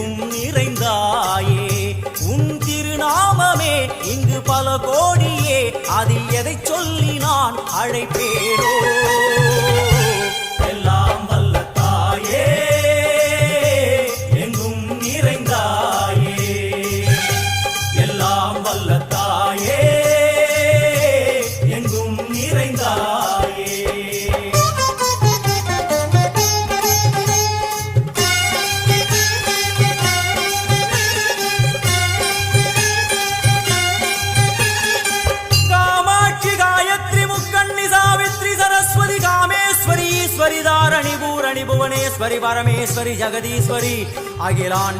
எங்கும் நிறைந்தாயே உன் திருநாமமே இங்கு பல கோடியே அதில் எதை சொல்லி நான் அழைப்பேனோ எல்லாம் வல்ல தாயே எங்கும் நிறைந்தாயே எல்லாம் வல்ல தாயே எங்கும் நிறைந்தாயே ईश्वरी दारणी भूरणी भुवनेश्वरी परमेश्वरी जगदीश्वरी अखिलांड